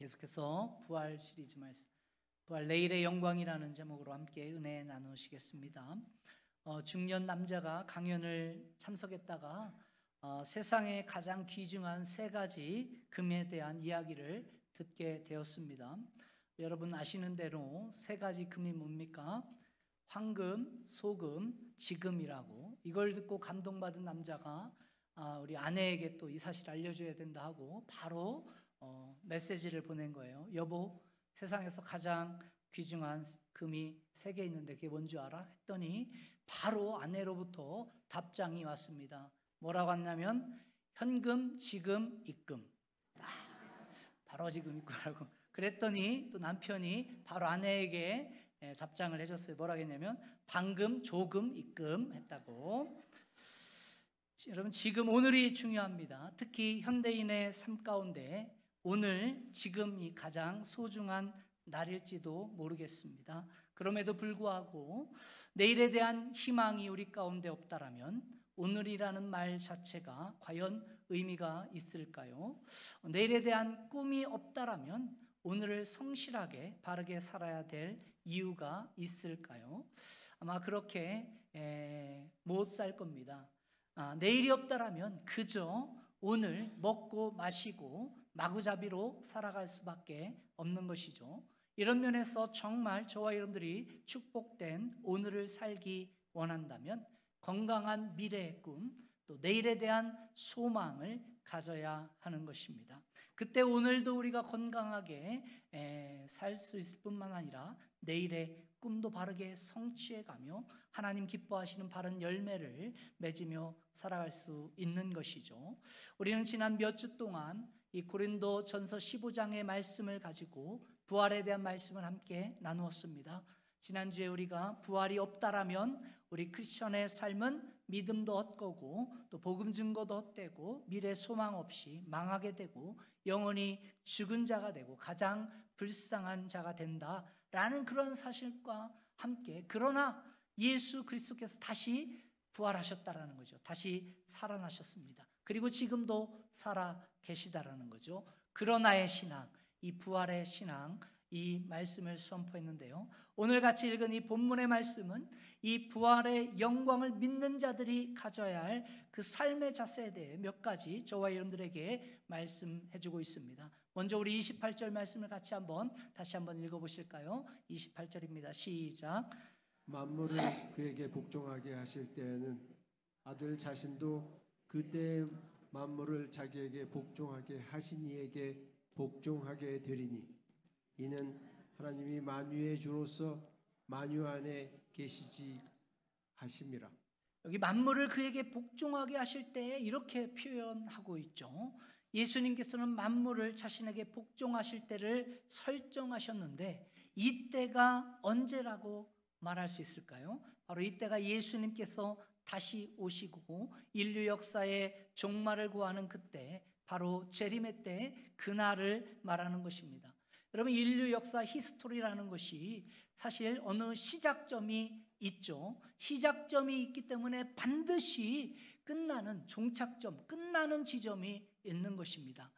계속해서 부활 시리즈 말씀, 부활 내일의 영광이라는 제목으로 함께 은혜 나누시겠습니다. 중년 남자가 강연을 참석했다가 세상에 가장 귀중한 세 가지 금에 대한 이야기를 듣게 되었습니다. 여러분 아시는 대로 세 가지 금이 뭡니까? 황금, 소금, 지금이라고. 이걸 듣고 감동받은 남자가 우리 아내에게 또 이 사실을 알려줘야 된다 하고 바로 메시지를 보낸 거예요. 여보, 세상에서 가장 귀중한 금이 세 개 있는데 그게 뭔지 알아? 했더니 바로 아내로부터 답장이 왔습니다. 뭐라고 왔냐면 현금, 지금, 입금. 바로 지금 입금하라고. 그랬더니 또 남편이 바로 아내에게 답장을 해줬어요. 뭐라고 했냐면 방금, 조금, 입금 했다고. 여러분, 지금 오늘이 중요합니다. 특히 현대인의 삶 가운데 오늘, 지금이 가장 소중한 날일지도 모르겠습니다. 그럼에도 불구하고 내일에 대한 희망이 우리 가운데 없다라면 오늘이라는 말 자체가 과연 의미가 있을까요? 내일에 대한 꿈이 없다라면 오늘을 성실하게 바르게 살아야 될 이유가 있을까요? 아마 그렇게 못 살 겁니다. 내일이 없다라면 그저 오늘 먹고 마시고 마구잡이로 살아갈 수밖에 없는 것이죠. 이런 면에서 정말 저와 여러분들이 축복된 오늘을 살기 원한다면 건강한 미래의 꿈, 또 내일에 대한 소망을 가져야 하는 것입니다. 그때 오늘도 우리가 건강하게 살 수 있을 뿐만 아니라 내일의 꿈도 바르게 성취해가며 하나님 기뻐하시는 바른 열매를 맺으며 살아갈 수 있는 것이죠. 우리는 지난 몇 주 동안 이 고린도 전서 15장의 말씀을 가지고 부활에 대한 말씀을 함께 나누었습니다. 지난주에 우리가 부활이 없다라면 우리 크리스천의 삶은 믿음도 헛거고 또 복음 증거도 헛되고 미래 소망 없이 망하게 되고 영원히 죽은 자가 되고 가장 불쌍한 자가 된다라는 그런 사실과 함께, 그러나 예수 그리스도께서 다시 부활하셨다라는 거죠. 다시 살아나셨습니다. 그리고 지금도 살아 계시다라는 거죠. 그러나의 신앙, 이 부활의 신앙, 이 말씀을 선포했는데요. 오늘 같이 읽은 이 본문의 말씀은 이 부활의 영광을 믿는 자들이 가져야 할 그 삶의 자세에 대해 몇 가지 저와 여러분들에게 말씀해 주고 있습니다. 먼저 우리 28절 말씀을 같이 다시 한번 읽어보실까요? 28절입니다. 시작. 만물을 그에게 복종하게 하실 때에는 아들 자신도 그때 만물을 자기에게 복종하게 하신 이에게 복종하게 되리니 이는 하나님이 만유의 주로서 만유 안에 계시지 하심이라. 여기 만물을 그에게 복종하게 하실 때 이렇게 표현하고 있죠. 예수님께서는 만물을 자신에게 복종하실 때를 설정하셨는데 이 때가 언제라고 말할 수 있을까요? 바로 이때가 예수님께서 다시 오시고 인류 역사의 종말을 구하는 그때, 바로 재림의 때, 그날을 말하는 것입니다. 여러분, 인류 역사 히스토리라는 것이 사실 어느 시작점이 있죠. 시작점이 있기 때문에 반드시 끝나는 종착점, 끝나는 지점이 있는 것입니다.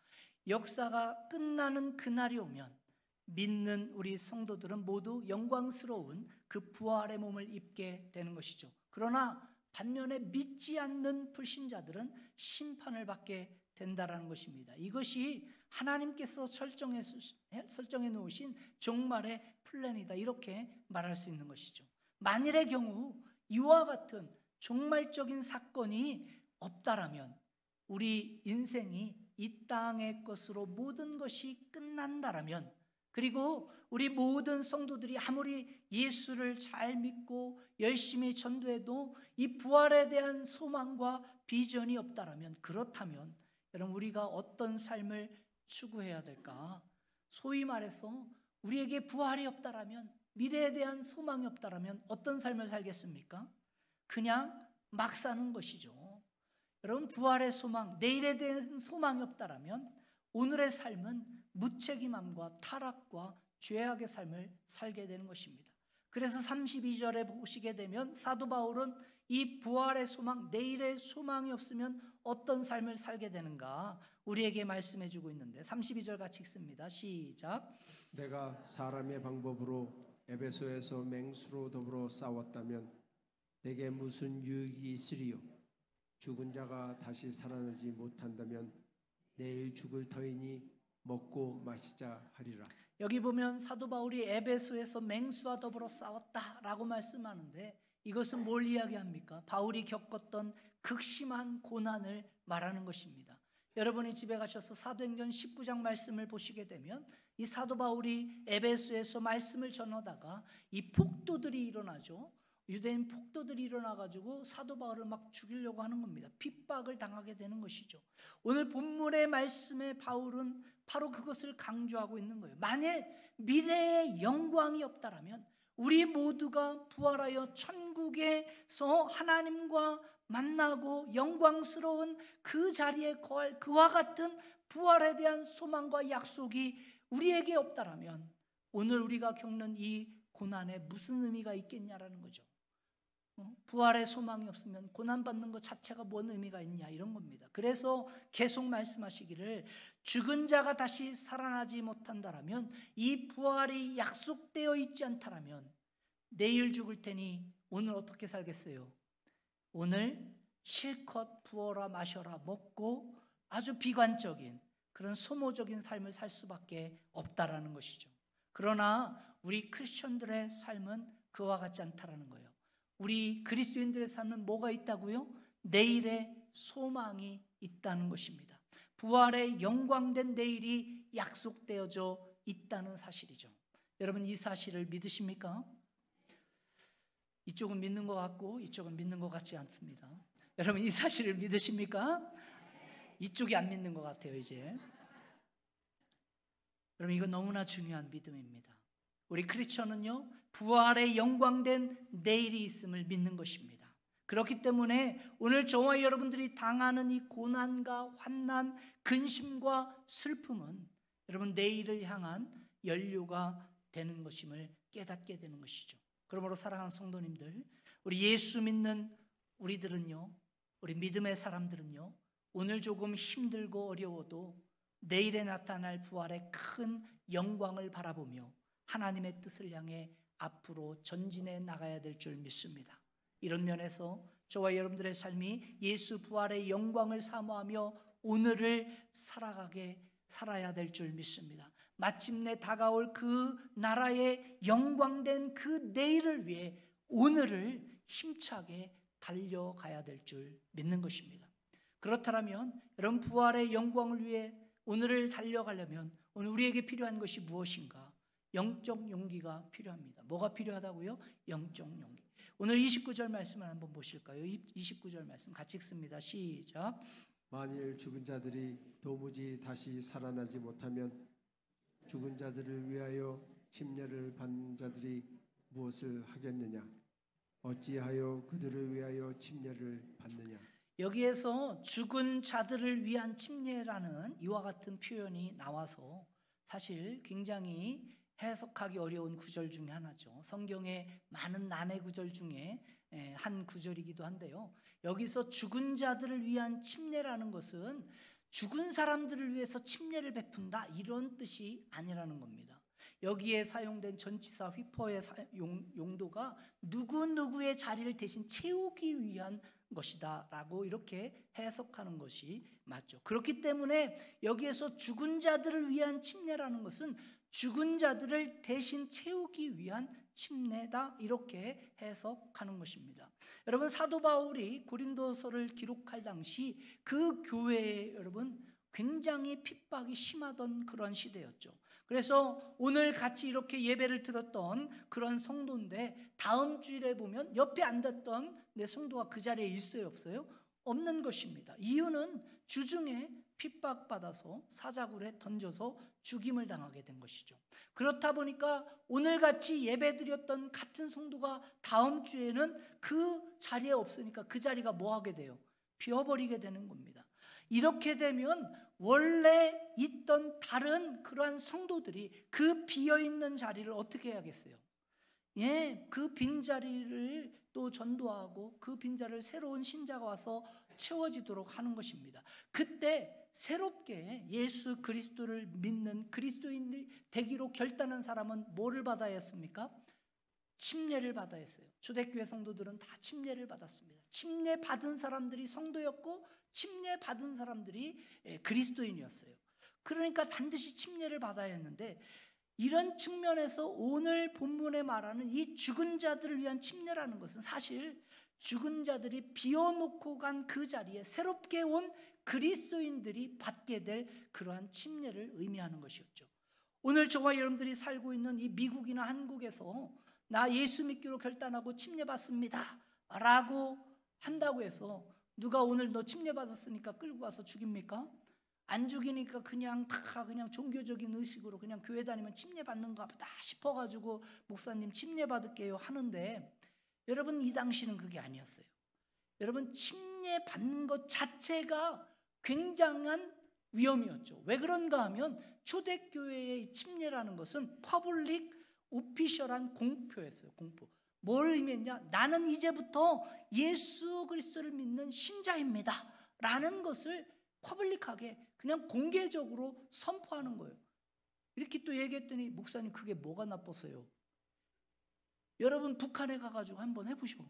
역사가 끝나는 그날이 오면 믿는 우리 성도들은 모두 영광스러운 그 부활의 몸을 입게 되는 것이죠. 그러나 반면에 믿지 않는 불신자들은 심판을 받게 된다라는 것입니다. 이것이 하나님께서 설정해 놓으신 종말의 플랜이다, 이렇게 말할 수 있는 것이죠. 만일의 경우 이와 같은 종말적인 사건이 없다라면 우리 인생이 이 땅의 것으로 모든 것이 끝난다라면, 그리고 우리 모든 성도들이 아무리 예수를 잘 믿고 열심히 전도해도 이 부활에 대한 소망과 비전이 없다라면, 그렇다면 여러분, 우리가 어떤 삶을 추구해야 될까? 소위 말해서 우리에게 부활이 없다라면, 미래에 대한 소망이 없다라면 어떤 삶을 살겠습니까? 그냥 막 사는 것이죠. 여러분, 부활의 소망, 내일에 대한 소망이 없다라면 오늘의 삶은 무책임함과 타락과 죄악의 삶을 살게 되는 것입니다. 그래서 32절에 보시게 되면 사도 바울은 이 부활의 소망, 내일의 소망이 없으면 어떤 삶을 살게 되는가? 우리에게 말씀해 주고 있는데 32절 같이 읽습니다. 시작. 내가 사람의 방법으로 에베소에서 맹수로 더불어 싸웠다면 내게 무슨 유익이 있으리요? 죽은 자가 다시 살아나지 못한다면 내일 죽을 터이니 먹고 마시자 하리라. 여기 보면 사도 바울이 에베소에서 맹수와 더불어 싸웠다라고 말씀하는데 이것은 뭘 이야기합니까? 바울이 겪었던 극심한 고난을 말하는 것입니다. 여러분이 집에 가셔서 사도행전 19장 말씀을 보시게 되면 이 사도 바울이 에베소에서 말씀을 전하다가 이 폭도들이 일어나죠. 유대인 폭도들이 일어나가지고 사도 바울을 막 죽이려고 하는 겁니다. 핍박을 당하게 되는 것이죠. 오늘 본문의 말씀에 바울은 바로 그것을 강조하고 있는 거예요. 만일 미래의 영광이 없다라면 우리 모두가 부활하여 천국에서 하나님과 만나고 영광스러운 그 자리에 거할 그와 같은 부활에 대한 소망과 약속이 우리에게 없다라면 오늘 우리가 겪는 이 고난에 무슨 의미가 있겠냐라는 거죠. 부활의 소망이 없으면 고난받는 것 자체가 뭔 의미가 있냐 이런 겁니다. 그래서 계속 말씀하시기를 죽은 자가 다시 살아나지 못한다라면 이 부활이 약속되어 있지 않다라면 내일 죽을 테니 오늘 어떻게 살겠어요? 오늘 실컷 부어라 마셔라 먹고 아주 비관적인 그런 소모적인 삶을 살 수밖에 없다라는 것이죠. 그러나 우리 크리스천들의 삶은 그와 같지 않다라는 거예요. 우리 그리스도인들의 삶은 뭐가 있다고요? 내일의 소망이 있다는 것입니다. 부활의 영광된 내일이 약속되어져 있다는 사실이죠. 여러분 이 사실을 믿으십니까? 이쪽은 믿는 것 같고 이쪽은 믿는 것 같지 않습니다. 여러분 이 사실을 믿으십니까? 이쪽이 안 믿는 것 같아요 이제. 여러분 이거 너무나 중요한 믿음입니다. 우리 크리스천은요 부활의 영광된 내일이 있음을 믿는 것입니다. 그렇기 때문에 오늘 저와 여러분들이 당하는 이 고난과 환난, 근심과 슬픔은 여러분 내일을 향한 연료가 되는 것임을 깨닫게 되는 것이죠. 그러므로 사랑하는 성도님들, 우리 예수 믿는 우리들은요, 우리 믿음의 사람들은요, 오늘 조금 힘들고 어려워도 내일에 나타날 부활의 큰 영광을 바라보며 하나님의 뜻을 향해 앞으로 전진해 나가야 될 줄 믿습니다. 이런 면에서 저와 여러분들의 삶이 예수 부활의 영광을 사모하며 오늘을 살아야 될 줄 믿습니다. 마침내 다가올 그 나라의 영광된 그 내일을 위해 오늘을 힘차게 달려가야 될 줄 믿는 것입니다. 그렇다면 여러분 부활의 영광을 위해 오늘을 달려가려면 오늘 우리에게 필요한 것이 무엇인가? 영적 용기가 필요합니다. 뭐가 필요하다고요? 영적 용기. 오늘 29절 말씀을 한번 보실까요? 29절 말씀 같이 읽습니다. 시작. 만일 죽은 자들이 도무지 다시 살아나지 못하면 죽은 자들을 위하여 침례를 받는 자들이 무엇을 하겠느냐? 어찌하여 그들을 위하여 침례를 받느냐? 여기에서 죽은 자들을 위한 침례라는 이와 같은 표현이 나와서 사실 굉장히 해석하기 어려운 구절 중에 하나죠. 성경의 많은 난해 구절 중에 한 구절이기도 한데요. 여기서 죽은 자들을 위한 침례라는 것은 죽은 사람들을 위해서 침례를 베푼다 이런 뜻이 아니라는 겁니다. 여기에 사용된 전치사 휘퍼의 용도가 누구누구의 자리를 대신 채우기 위한 것이다 라고 이렇게 해석하는 것이 맞죠. 그렇기 때문에 여기에서 죽은 자들을 위한 침례라는 것은 죽은 자들을 대신 채우기 위한 침례다 이렇게 해석하는 것입니다. 여러분 사도 바울이 고린도서를 기록할 당시 그 교회에 여러분 굉장히 핍박이 심하던 그런 시대였죠. 그래서 오늘 같이 이렇게 예배를 드렸던 그런 성도인데 다음 주일에 보면 옆에 앉았던 내 성도가 그 자리에 있어요 없어요? 없는 것입니다. 이유는 주중에 핍박받아서 사자굴에 던져서 죽임을 당하게 된 것이죠. 그렇다 보니까 오늘같이 예배드렸던 같은 성도가 다음 주에는 그 자리에 없으니까 그 자리가 뭐 하게 돼요? 비워버리게 되는 겁니다. 이렇게 되면 원래 있던 다른 그러한 성도들이 그 비어있는 자리를 어떻게 해야겠어요? 그 빈자리를 또 전도하고 그 빈자리를 새로운 신자가 와서 채워지도록 하는 것입니다. 그때 새롭게 예수 그리스도를 믿는 그리스도인이 되기로 결단한 사람은 뭐를 받아야 했습니까? 침례를 받아야 했어요. 초대교회 성도들은 다 침례를 받았습니다. 침례 받은 사람들이 성도였고 침례 받은 사람들이 그리스도인이었어요. 그러니까 반드시 침례를 받아야 했는데, 이런 측면에서 오늘 본문에 말하는 이 죽은 자들을 위한 침례라는 것은 사실 죽은 자들이 비워놓고 간 그 자리에 새롭게 온 그리스도인들이 받게 될 그러한 침례를 의미하는 것이었죠. 오늘 저와 여러분들이 살고 있는 이 미국이나 한국에서 나 예수 믿기로 결단하고 침례 받습니다 라고 한다고 해서 누가 오늘 너 침례 받았으니까 끌고 가서 죽입니까? 안 죽이니까 그냥 종교적인 의식으로 그냥 교회 다니면 침례 받는가 보다 싶어가지고 목사님 침례 받을게요 하는데, 여러분 이 당시는 그게 아니었어요. 여러분 침례 받는 것 자체가 굉장한 위험이었죠. 왜 그런가 하면 초대교회의 침례라는 것은 퍼블릭 오피셜한 공표였어요. 공표. 뭘 의미했냐? 나는 이제부터 예수 그리스도를 믿는 신자입니다 라는 것을 퍼블릭하게 그냥 공개적으로 선포하는 거예요. 이렇게 또 얘기했더니 목사님 그게 뭐가 나빴어요? 여러분 북한에 가가지고 한번 해보시고,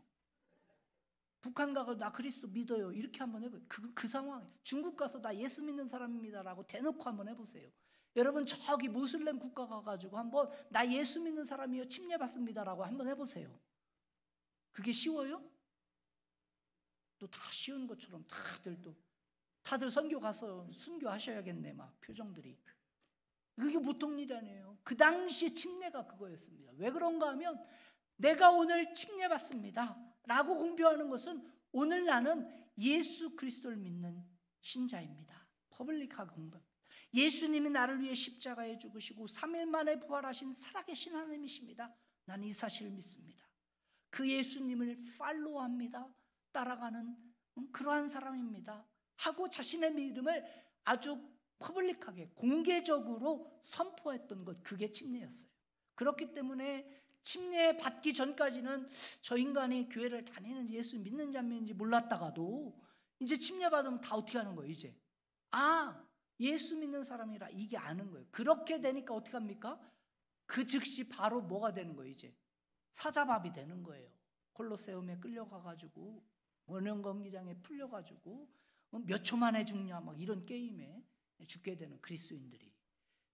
북한 가가지고 나 그리스도 믿어요 이렇게 한번 해보세요. 그 상황. 중국 가서 나 예수 믿는 사람입니다 라고 대놓고 한번 해보세요. 여러분 저기 모슬렘 국가 가가지고 한번 나 예수 믿는 사람이요 침례 받습니다 라고 한번 해보세요. 그게 쉬워요? 또 다 쉬운 것처럼 다들 선교 가서 순교하셔야겠네 막 표정들이. 그게 보통 일이 아니에요. 그 당시 침례가 그거였습니다. 왜 그런가 하면 내가 오늘 침례 받습니다 라고 공표하는 것은 오늘 나는 예수 그리스도를 믿는 신자입니다. 퍼블릭하게 공부합니다. 예수님이 나를 위해 십자가에 죽으시고 3일 만에 부활하신 살아계신 하나님이십니다. 나는 이 사실을 믿습니다. 그 예수님을 팔로우합니다. 따라가는 그러한 사람입니다 하고 자신의 믿음을 아주 퍼블릭하게 공개적으로 선포했던 것, 그게 침례였어요. 그렇기 때문에 침례 받기 전까지는 저 인간이 교회를 다니는지 예수 믿는 자인지 몰랐다가도 이제 침례 받으면 다 어떻게 하는 거예요? 이제 예수 믿는 사람이라 이게 아는 거예요. 그렇게 되니까 어떻게 합니까? 그 즉시 바로 뭐가 되는 거예요? 이제 사자밥이 되는 거예요. 콜로세움에 끌려가가지고 원형검기장에 풀려가지고 몇 초 만에 죽냐 막 이런 게임에 죽게 되는 그리스도인들이,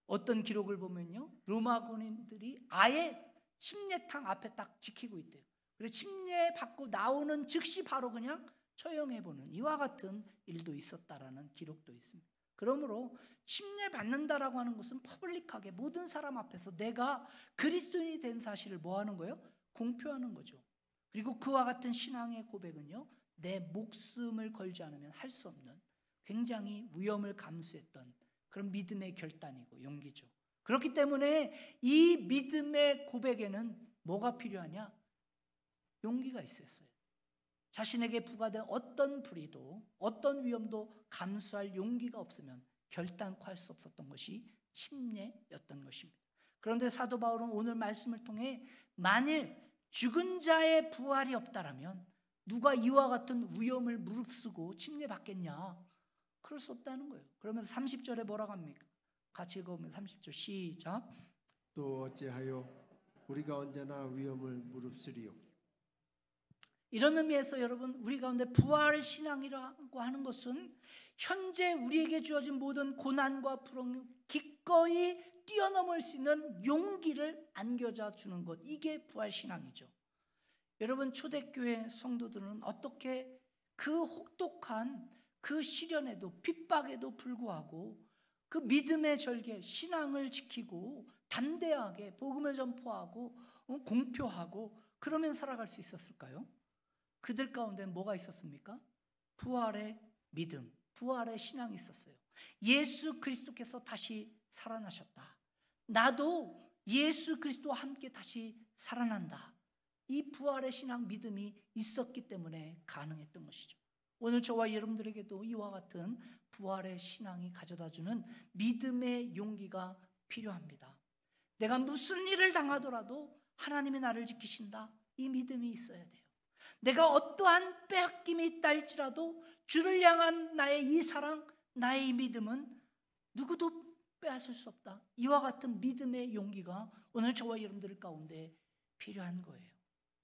어떤 기록을 보면요 로마 군인들이 아예 침례탕 앞에 딱 지키고 있대요. 그래서 침례 받고 나오는 즉시 바로 그냥 처형해보는 이와 같은 일도 있었다라는 기록도 있습니다. 그러므로 침례 받는다라고 하는 것은 퍼블릭하게 모든 사람 앞에서 내가 그리스도인이 된 사실을 뭐 하는 거예요? 공표하는 거죠. 그리고 그와 같은 신앙의 고백은요 내 목숨을 걸지 않으면 할 수 없는 굉장히 위험을 감수했던 그런 믿음의 결단이고 용기죠. 그렇기 때문에 이 믿음의 고백에는 뭐가 필요하냐? 용기가 있었어요. 자신에게 부과된 어떤 불의도 어떤 위험도 감수할 용기가 없으면 결단코 할 수 없었던 것이 침례였던 것입니다. 그런데 사도 바울은 오늘 말씀을 통해 만일 죽은 자의 부활이 없다라면 누가 이와 같은 위험을 무릅쓰고 침례받겠냐? 그럴 수 없다는 거예요. 그러면서 30절에 뭐라고 합니까? 같이 읽어보면 30절 시작. 또 어찌하여 우리가 언제나 위험을 무릅쓰리요? 이런 의미에서 여러분 우리 가운데 부활 신앙이라고 하는 것은 현재 우리에게 주어진 모든 고난과 불행을 기꺼이 뛰어넘을 수 있는 용기를 안겨자 주는 것, 이게 부활 신앙이죠. 여러분 초대교회 성도들은 어떻게 그 혹독한 그 시련에도 핍박에도 불구하고 그 믿음의 절개 신앙을 지키고 담대하게 복음을 전포하고 공표하고 그러면 살아갈 수 있었을까요? 그들 가운데 뭐가 있었습니까? 부활의 믿음, 부활의 신앙이 있었어요. 예수 그리스도께서 다시 살아나셨다. 나도 예수 그리스도와 함께 다시 살아난다. 이 부활의 신앙 믿음이 있었기 때문에 가능했던 것이죠. 오늘 저와 여러분들에게도 이와 같은 부활의 신앙이 가져다주는 믿음의 용기가 필요합니다. 내가 무슨 일을 당하더라도 하나님이 나를 지키신다. 이 믿음이 있어야 돼요. 내가 어떠한 빼앗김이 있다 할지라도 주를 향한 나의 이 사랑, 나의 믿음은 누구도 빼앗을 수 없다. 이와 같은 믿음의 용기가 오늘 저와 여러분들 가운데 필요한 거예요.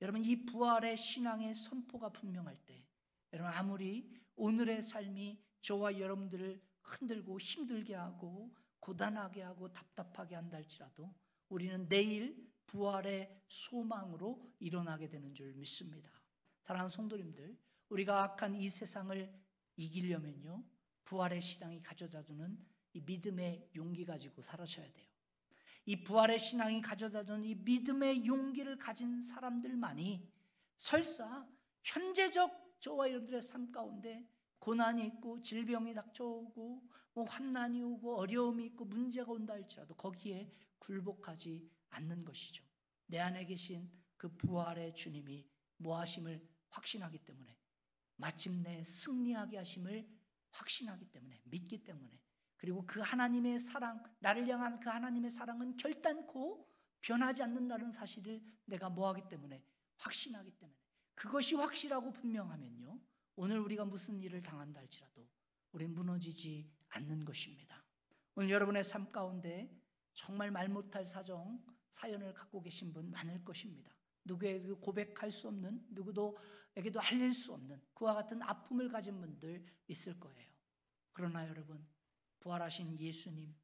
여러분, 이 부활의 신앙의 선포가 분명할 때, 여러분, 아무리 오늘의 삶이 저와 여러분들을 흔들고 힘들게 하고 고단하게 하고 답답하게 한다 할지라도 우리는 내일 부활의 소망으로 일어나게 되는 줄 믿습니다. 사랑하는 성도님들, 우리가 악한 이 세상을 이기려면요, 부활의 신앙이 가져다주는 이 믿음의 용기 가지고 살아셔야 돼요. 이 부활의 신앙이 가져다주는 이 믿음의 용기를 가진 사람들만이 설사 현재적 저와 여러분들의 삶 가운데 고난이 있고 질병이 닥쳐오고 환난이 오고 어려움이 있고 문제가 온다 할지라도 거기에 굴복하지 않는 것이죠. 내 안에 계신 그 부활의 주님이 뭐하심을 확신하기 때문에, 마침내 승리하게 하심을 확신하기 때문에, 믿기 때문에, 그리고 그 하나님의 사랑, 나를 향한 그 하나님의 사랑은 결단코 변하지 않는다는 사실을 내가 뭐하기 때문에, 확신하기 때문에, 그것이 확실하고 분명하면요, 오늘 우리가 무슨 일을 당한다 할지라도 우리는 무너지지 않는 것입니다. 오늘 여러분의 삶 가운데 정말 말 못할 사연을 갖고 계신 분 많을 것입니다. 누구에게도 고백할 수 없는, 누구도에게도 알릴 수 없는 그와 같은 아픔을 가진 분들 있을 거예요. 그러나 여러분, 부활하신 예수님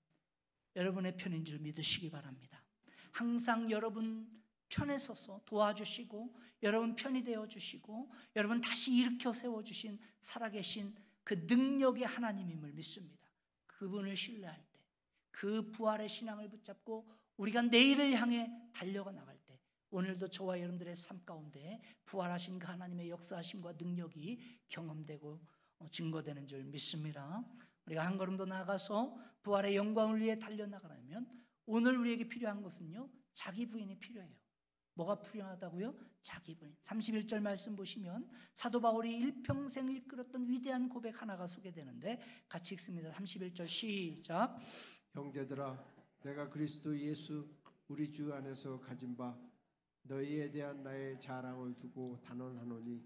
여러분의 편인 줄 믿으시기 바랍니다. 항상 여러분 편에 서서 도와주시고 여러분 편이 되어주시고 여러분 다시 일으켜 세워주신 살아계신 그 능력의 하나님임을 믿습니다. 그분을 신뢰할 때, 그 부활의 신앙을 붙잡고 우리가 내일을 향해 달려가 나갈 때, 오늘도 저와 여러분들의 삶 가운데 부활하신 그 하나님의 역사하심과 능력이 경험되고 증거되는 줄 믿습니다. 우리가 한 걸음 더 나아가서 부활의 영광을 위해 달려나가려면 오늘 우리에게 필요한 것은요, 자기 부인이 필요해요. 뭐가 필요하다고요? 자기 부인. 31절 말씀 보시면 사도 바울이 일평생 이끌었던 위대한 고백 하나가 소개되는데 같이 읽습니다. 31절 시작. 형제들아, 내가 그리스도 예수 우리 주 안에서 가진 바 너희에 대한 나의 자랑을 두고 단언하노니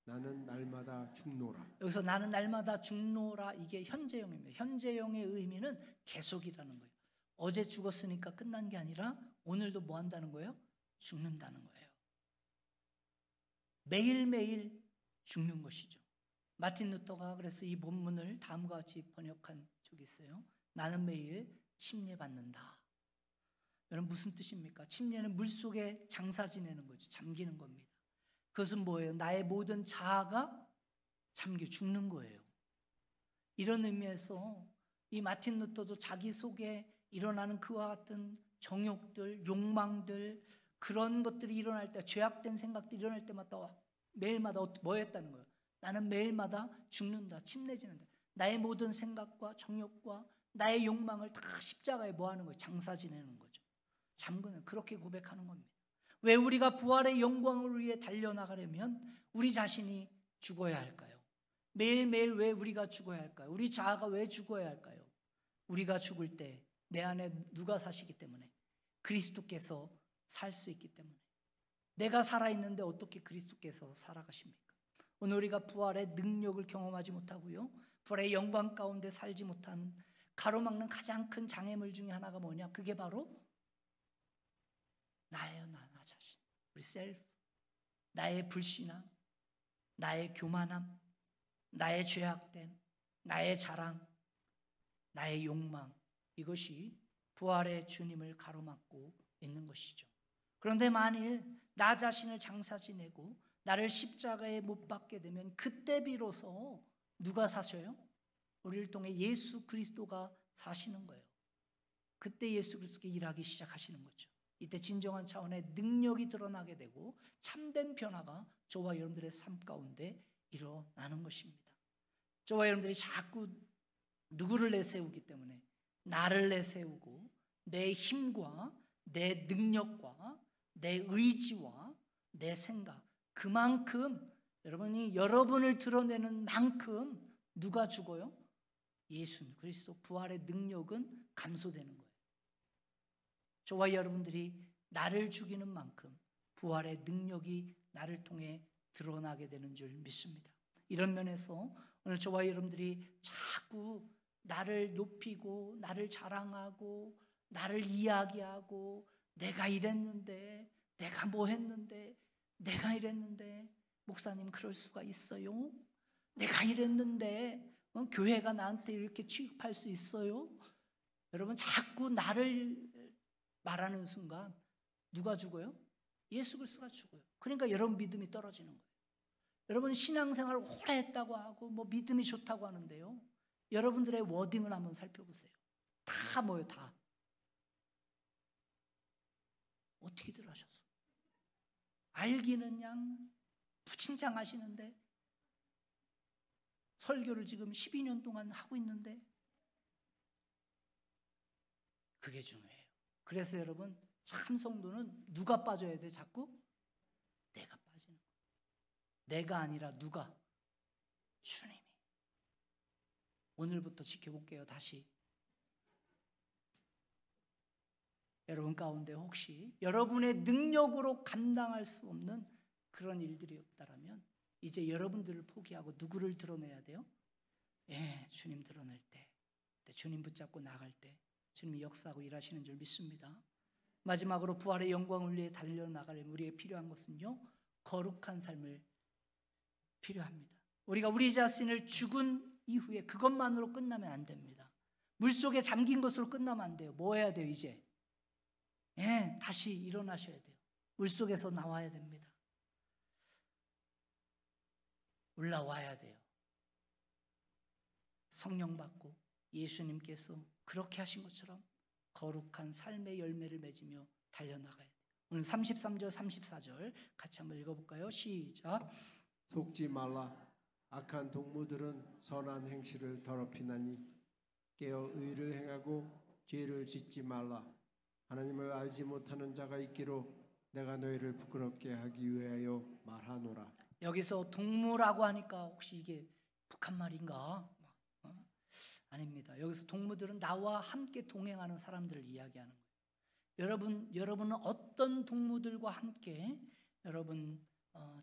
나는 날마다 죽노라. 여기서 나는 날마다 죽노라, 이게 현재형입니다. 현재형의 의미는 계속이라는 거예요. 어제 죽었으니까 끝난 게 아니라 오늘도 뭐 한다는 거예요? 죽는다는 거예요. 매일매일 죽는 것이죠. 마틴 루터가 그래서 이 본문을 다음과 같이 번역한 적이 있어요. 나는 매일 침례받는다. 여러분, 무슨 뜻입니까? 침례는 물속에 장사 지내는 거죠. 잠기는 겁니다. 그것은 뭐예요? 나의 모든 자아가 잠겨 죽는 거예요. 이런 의미에서 이 마틴 루터도 자기 속에 일어나는 그와 같은 정욕들, 욕망들, 그런 것들이 일어날 때, 죄악된 생각들이 일어날 때마다 매일마다 뭐 했다는 거예요? 나는 매일마다 죽는다, 침례지는다. 나의 모든 생각과 정욕과 나의 욕망을 다 십자가에 뭐 하는 거예요? 장사 지내는 거죠. 잠그는, 그렇게 고백하는 겁니다. 왜 우리가 부활의 영광을 위해 달려나가려면 우리 자신이 죽어야 할까요? 매일매일 왜 우리가 죽어야 할까요? 우리 자아가 왜 죽어야 할까요? 우리가 죽을 때 내 안에 누가 사시기 때문에? 그리스도께서 살 수 있기 때문에. 내가 살아있는데 어떻게 그리스도께서 살아가십니까? 오늘 우리가 부활의 능력을 경험하지 못하고요, 부활의 영광 가운데 살지 못하는 가로막는 가장 큰 장애물 중에 하나가 뭐냐? 그게 바로 나예요. 나 자신, 우리 셀프. 나의 불신함, 나의 교만함, 나의 죄악됨, 나의 자랑, 나의 욕망, 이것이 부활의 주님을 가로막고 있는 것이죠. 그런데 만일 나 자신을 장사 지내고 나를 십자가에 못 박게 되면 그때 비로소 누가 사셔요? 우리를 통해 예수 그리스도가 사시는 거예요. 그때 예수 그리스도가 일하기 시작하시는 거죠. 이때 진정한 차원의 능력이 드러나게 되고 참된 변화가 저와 여러분들의 삶 가운데 일어나는 것입니다. 저와 여러분들이 자꾸 누구를 내세우기 때문에 나를 내세우고 내 힘과 내 능력과 내 의지와 내 생각, 그만큼 여러분이 여러분을 드러내는 만큼 누가 죽어요? 예수 그리스도 부활의 능력은 감소되는 거예요. 저와 여러분들이 나를 죽이는 만큼 부활의 능력이 나를 통해 드러나게 되는 줄 믿습니다. 이런 면에서 오늘 저와 여러분들이 자꾸 나를 높이고 나를 자랑하고 나를 이야기하고 내가 이랬는데 내가 뭐 했는데 내가 이랬는데 목사님 그럴 수가 있어요? 내가 이랬는데 교회가 나한테 이렇게 취급할 수 있어요? 여러분 자꾸 나를 말하는 순간 누가 죽어요? 예수 그리스도가 죽어요. 그러니까 여러분 믿음이 떨어지는 거예요. 여러분 신앙생활을 오래 했다고 하고 뭐 믿음이 좋다고 하는데요, 여러분들의 워딩을 한번 살펴보세요. 다 뭐예요? 다 어떻게들 하셨어? 알기는 그냥 부진장하시는데 설교를 지금 12년 동안 하고 있는데 그게 중요해요. 그래서 여러분 참 성도는 누가 빠져야 돼? 자꾸 내가 빠지는 거예요. 내가 아니라 누가? 주님이. 오늘부터 지켜볼게요. 다시 여러분 가운데 혹시 여러분의 능력으로 감당할 수 없는 그런 일들이 없다라면 이제 여러분들을 포기하고 누구를 드러내야 돼요? 예, 주님 드러낼 때, 주님 붙잡고 나갈 때 주님이 역사하고 일하시는 줄 믿습니다. 마지막으로 부활의 영광을 위해 달려나갈 우리에게 필요한 것은요, 거룩한 삶을 필요합니다. 우리가 우리 자신을 죽은 이후에 그것만으로 끝나면 안 됩니다. 물속에 잠긴 것으로 끝나면 안 돼요. 뭐 해야 돼요 이제? 예, 다시 일어나셔야 돼요. 물속에서 나와야 됩니다. 올라와야 돼요. 성령 받고 예수님께서 그렇게 하신 것처럼 거룩한 삶의 열매를 맺으며 달려나가야 돼요. 오늘 33절 34절 같이 한번 읽어볼까요? 시작. 속지 말라. 악한 동무들은 선한 행실을 더럽히나니 깨어 의를 행하고 죄를 짓지 말라. 하나님을 알지 못하는 자가 있기로 내가 너희를 부끄럽게 하기 위하여 말하노라. 여기서 동무라고 하니까 혹시 이게 북한 말인가? 아닙니다. 여기서 동무들은 나와 함께 동행하는 사람들을 이야기하는 거예요. 여러분은 어떤 동무들과 함께 여러분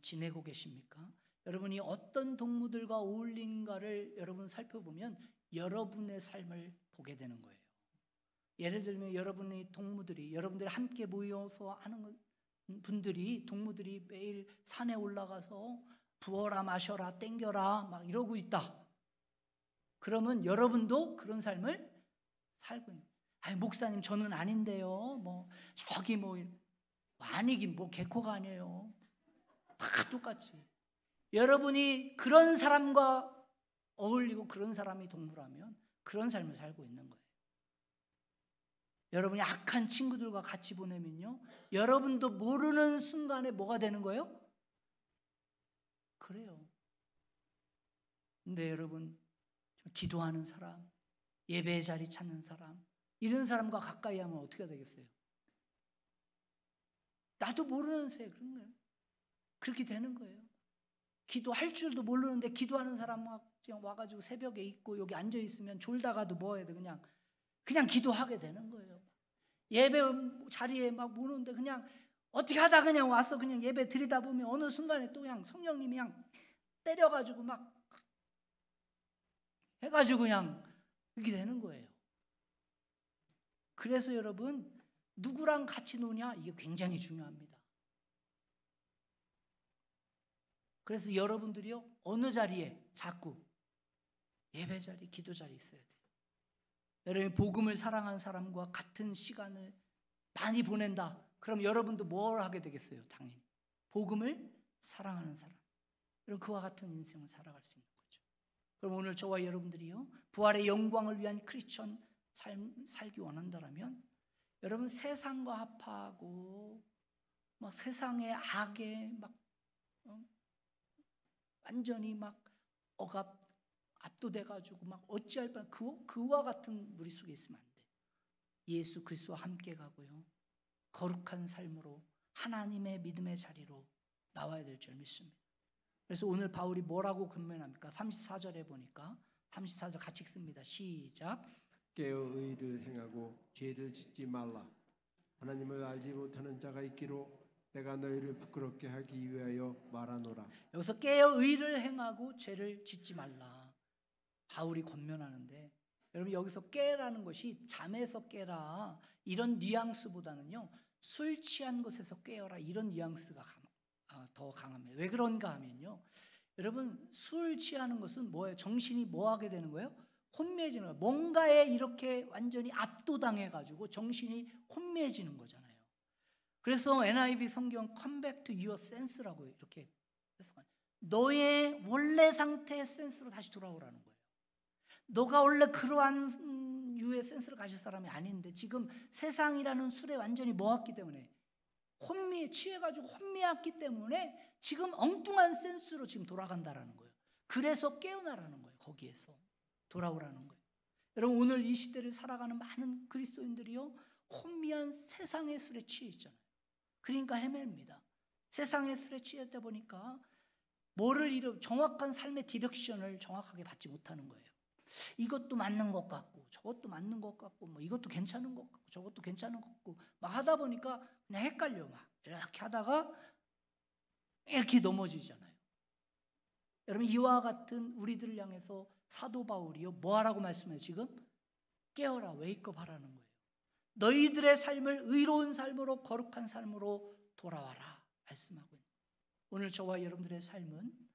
지내고 계십니까? 여러분이 어떤 동무들과 어울린가를 여러분 살펴보면 여러분의 삶을 보게 되는 거예요. 예를 들면 여러분의 동무들이, 여러분들이 함께 모여서 하는 분들이, 동무들이 매일 산에 올라가서 부어라 마셔라 땡겨라 막 이러고 있다. 그러면 여러분도 그런 삶을 살고 있는. 아니 목사님 저는 아닌데요. 뭐 저기 뭐 아니긴 뭐 개코가 아니에요. 다 똑같이. 여러분이 그런 사람과 어울리고 그런 사람이 동무라면 그런 삶을 살고 있는 거예요. 여러분이 악한 친구들과 같이 보내면요, 여러분도 모르는 순간에 뭐가 되는 거예요? 그래요. 근데 여러분 기도하는 사람, 예배의 자리 찾는 사람, 이런 사람과 가까이 하면 어떻게 되겠어요? 나도 모르는 새에 그런 거예요. 그렇게 되는 거예요. 기도할 줄도 모르는데 기도하는 사람 와가지고 새벽에 있고 여기 앉아 있으면 졸다가도 뭐 해야 돼? 그냥 기도하게 되는 거예요. 예배 자리에 막 모르는데 그냥 어떻게 하다 그냥 와서 그냥 예배 드리다 보면 어느 순간에 또 그냥 성령님이 그냥 때려가지고 막 해가지고 그냥 그렇게 되는 거예요. 그래서 여러분 누구랑 같이 노냐 이게 굉장히 중요합니다. 그래서 여러분들이요 어느 자리에 자꾸 예배 자리, 기도 자리 있어야 돼요. 여러분이 복음을 사랑하는 사람과 같은 시간을 많이 보낸다. 그럼 여러분도 뭘 하게 되겠어요? 당연히 복음을 사랑하는 사람. 그럼 그와 같은 인생을 살아갈 수 있는 거죠. 그럼 오늘 저와 여러분들이요 부활의 영광을 위한 크리스천 삶 살기 원한다면 여러분 세상과 합하고 막 세상의 악에 막 완전히 막 압도돼가지고 막 어찌할 뻔 그와 같은 무리 속에 있으면 안 돼요. 예수 그리스도와 함께 가고요 거룩한 삶으로 하나님의 믿음의 자리로 나와야 될 줄 믿습니다. 그래서 오늘 바울이 뭐라고 권면합니까? 34절에 보니까 34절 같이 읽습니다. 시작. 깨어 의를 행하고 죄를 짓지 말라. 하나님을 알지 못하는 자가 있기로 내가 너희를 부끄럽게 하기 위하여 말하노라. 여기서 깨어 의를 행하고 죄를 짓지 말라. 바울이 권면하는데 여러분 여기서 깨라는 것이 잠에서 깨라 이런 뉘앙스보다는요, 술 취한 곳에서 깨어라 이런 뉘앙스가 더 강합니다. 왜 그런가 하면요, 여러분 술 취하는 것은 뭐예요? 정신이 뭐 하게 되는 거예요? 혼미해지는 거예요. 뭔가에 이렇게 완전히 압도당해가지고 정신이 혼미해지는 거잖아요. 그래서 NIV 성경 Come back to your sense라고 이렇게 해석해요. 너의 원래 상태의 센스로 다시 돌아오라는 거예요. 너가 원래 그러한 유의 센스를 가질 사람이 아닌데 지금 세상이라는 술에 완전히 뭐했기 때문에 취해가지고 혼미했기 때문에 지금 엉뚱한 센스로 지금 돌아간다라는 거예요. 그래서 깨어나라는 거예요. 거기에서 돌아오라는 거예요. 여러분 오늘 이 시대를 살아가는 많은 그리스도인들이요, 혼미한 세상의 술에 취해 있잖아요. 그러니까 헤맵니다. 세상의 술에 취했다 보니까 정확한 삶의 디렉션을 정확하게 받지 못하는 거예요. 이것도 맞는 것 같고 저것도 맞는 것 같고 뭐 이것도 괜찮은 것 같고 저것도 괜찮은 것 같고 막 하다 보니까 그냥 헷갈려. 막 이렇게 하다가 이렇게 넘어지잖아요. 여러분 이와 같은 우리들을 향해서 사도 바울이요 뭐 하라고 말씀해요? 지금 깨어라, 웨이크업 하라는 거예요. 너희들의 삶을 의로운 삶으로 거룩한 삶으로 돌아와라 말씀하고 있는 거예요. 오늘 저와 여러분들의 삶은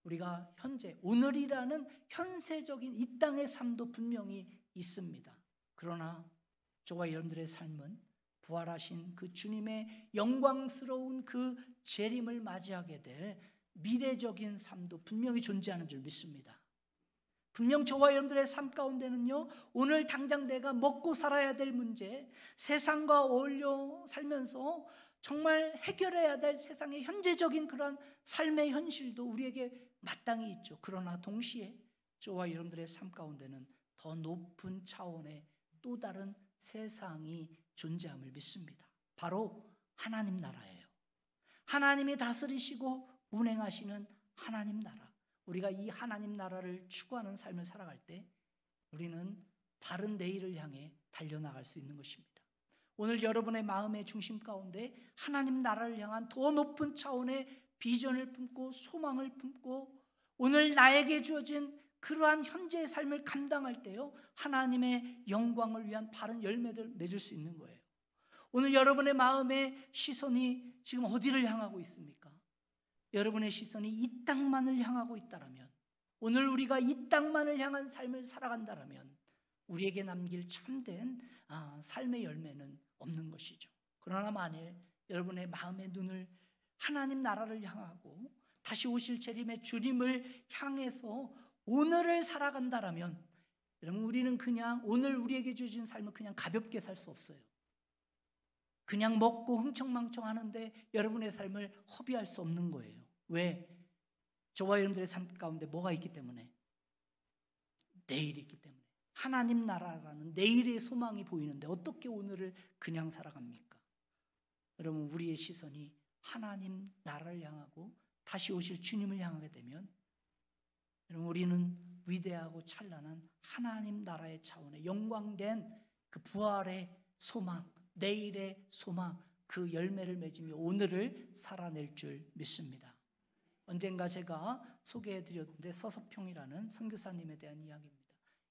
우리가 현재 오늘이라는 현세적인 이 땅의 삶도 분명히 있습니다. 그러나 저와 여러분들의 삶은 부활하신 그 주님의 영광스러운 그 재림을 맞이하게 될 미래적인 삶도 분명히 존재하는 줄 믿습니다. 분명 저와 여러분들의 삶 가운데는요, 오늘 당장 내가 먹고 살아야 될 문제, 세상과 어울려 살면서 정말 해결해야 될 세상의 현재적인 그런 삶의 현실도 우리에게 마땅히 있죠. 그러나 동시에 저와 여러분들의 삶 가운데는 더 높은 차원의 또 다른 세상이 존재함을 믿습니다. 바로 하나님 나라예요. 하나님이 다스리시고 운행하시는 하나님 나라. 우리가 이 하나님 나라를 추구하는 삶을 살아갈 때 우리는 바른 내일을 향해 달려나갈 수 있는 것입니다. 오늘 여러분의 마음의 중심 가운데 하나님 나라를 향한 더 높은 차원의 비전을 품고 소망을 품고 오늘 나에게 주어진 그러한 현재의 삶을 감당할 때요, 하나님의 영광을 위한 바른 열매를 맺을 수 있는 거예요. 오늘 여러분의 마음의 시선이 지금 어디를 향하고 있습니까? 여러분의 시선이 이 땅만을 향하고 있다라면, 오늘 우리가 이 땅만을 향한 삶을 살아간다라면 우리에게 남길 참된 삶의 열매는 없는 것이죠. 그러나 만일 여러분의 마음의 눈을 하나님 나라를 향하고 다시 오실 재림의 주님을 향해서 오늘을 살아간다라면, 여러분 우리는 그냥 오늘 우리에게 주어진 삶을 그냥 가볍게 살 수 없어요. 그냥 먹고 흥청망청 하는데 여러분의 삶을 허비할 수 없는 거예요. 왜? 저와 여러분들의 삶 가운데 뭐가 있기 때문에? 내일이 있기 때문에. 하나님 나라라는 내일의 소망이 보이는데 어떻게 오늘을 그냥 살아갑니까? 여러분 우리의 시선이 하나님 나라를 향하고 다시 오실 주님을 향하게 되면 여러분 우리는 위대하고 찬란한 하나님 나라의 차원의 영광된 그 부활의 소망, 내일의 소망, 그 열매를 맺으며 오늘을 살아낼 줄 믿습니다. 언젠가 제가 소개해드렸는데 서서평이라는 선교사님에 대한 이야기입니다.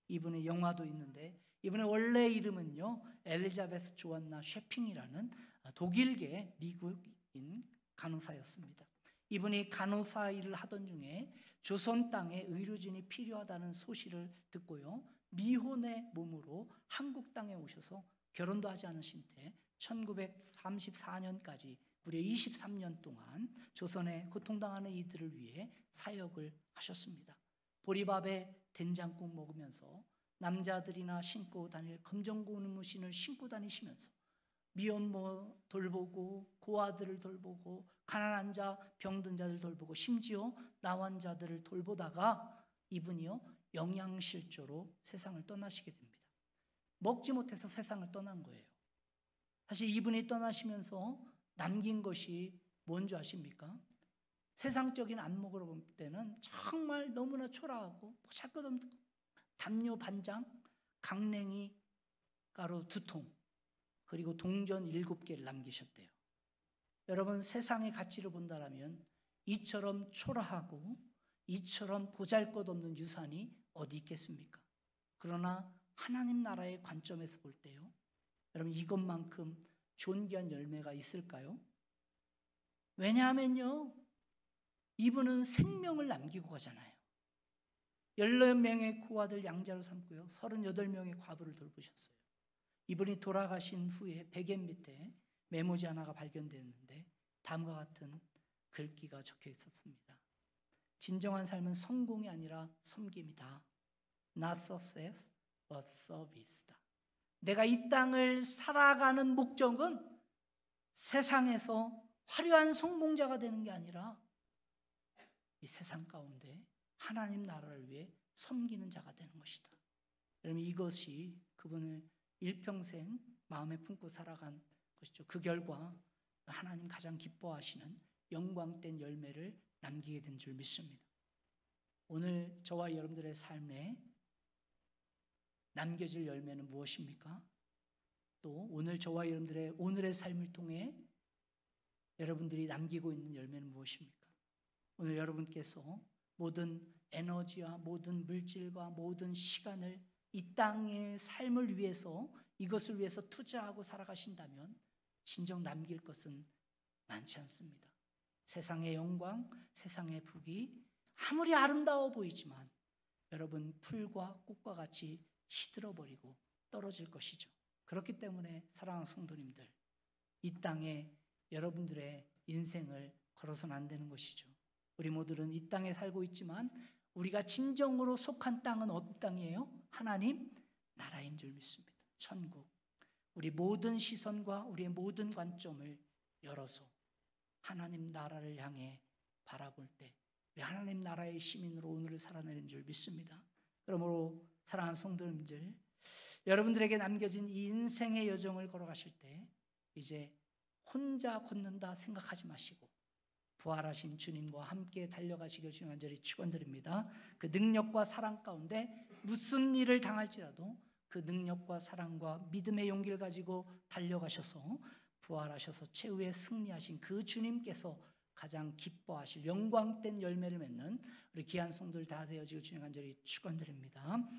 이분의 영화도 있는데 이분의 원래 이름은요 엘리자베스 조안나 셰핑이라는 독일계 미국인 간호사였습니다. 이분이 간호사 일을 하던 중에 조선 땅에 의료진이 필요하다는 소식을 듣고요, 미혼의 몸으로 한국 땅에 오셔서 결혼도 하지 않으신 채 1934년까지 무려 23년 동안 조선에 고통당하는 이들을 위해 사역을 하셨습니다. 보리밥에 된장국 먹으면서 남자들이나 신고 다닐 검정고무신을 신고 다니시면서 미혼모 돌보고 고아들을 돌보고 가난한 자, 병든 자들 돌보고 심지어 나환자들을 돌보다가 이분이요 영양실조로 세상을 떠나시게 됩니다. 먹지 못해서 세상을 떠난 거예요. 사실 이분이 떠나시면서 남긴 것이 뭔지 아십니까? 세상적인 안목으로 볼 때는 정말 너무나 초라하고 보잘것없는 담요 반장, 강냉이 가루 2통, 그리고 동전 7개를 남기셨대요. 여러분 세상의 가치를 본다면 이처럼 초라하고 이처럼 보잘것없는 유산이 어디 있겠습니까? 그러나 하나님 나라의 관점에서 볼 때요, 여러분 이것만큼 존귀한 열매가 있을까요? 왜냐하면요, 이분은 생명을 남기고 가잖아요. 14명의 고아들 양자로 삼고요, 38명의 과부를 돌보셨어요. 이분이 돌아가신 후에 베개 밑에 메모지 하나가 발견됐는데 다음과 같은 글귀가 적혀 있었습니다. 진정한 삶은 성공이 아니라 섬김이다. Not success, but service다. 내가 이 땅을 살아가는 목적은 세상에서 화려한 성공자가 되는 게 아니라 이 세상 가운데 하나님 나라를 위해 섬기는 자가 되는 것이다. 여러분, 이것이 그분을 일평생 마음에 품고 살아간 것이죠. 그 결과 하나님 가장 기뻐하시는 영광된 열매를 남기게 된 줄 믿습니다. 오늘 저와 여러분들의 삶에 남겨질 열매는 무엇입니까? 또 오늘 저와 여러분들의 오늘의 삶을 통해 여러분들이 남기고 있는 열매는 무엇입니까? 오늘 여러분께서 모든 에너지와 모든 물질과 모든 시간을 이 땅의 삶을 위해서, 이것을 위해서 투자하고 살아가신다면 진정 남길 것은 많지 않습니다. 세상의 영광, 세상의 부귀 아무리 아름다워 보이지만 여러분 풀과 꽃과 같이 시들어버리고 떨어질 것이죠. 그렇기 때문에 사랑하는 성도님들, 이 땅에 여러분들의 인생을 걸어서는 안 되는 것이죠. 우리 모두는 이 땅에 살고 있지만 우리가 진정으로 속한 땅은 어떤 땅이에요? 하나님 나라인 줄 믿습니다. 천국. 우리 모든 시선과 우리의 모든 관점을 열어서 하나님 나라를 향해 바라볼 때 우리 하나님 나라의 시민으로 오늘을 살아내는 줄 믿습니다. 그러므로 사랑하는 성도님들, 여러분들에게 남겨진 이 인생의 여정을 걸어가실 때 이제 혼자 걷는다 생각하지 마시고 부활하신 주님과 함께 달려가시길 주님 간절히 축원드립니다. 그 능력과 사랑 가운데 무슨 일을 당할지라도 그 능력과 사랑과 믿음의 용기를 가지고 달려가셔서 부활하셔서 최후에 승리하신 그 주님께서 가장 기뻐하실 영광된 열매를 맺는 우리 귀한 성도들 다 되어지길 주님 간절히 축원드립니다.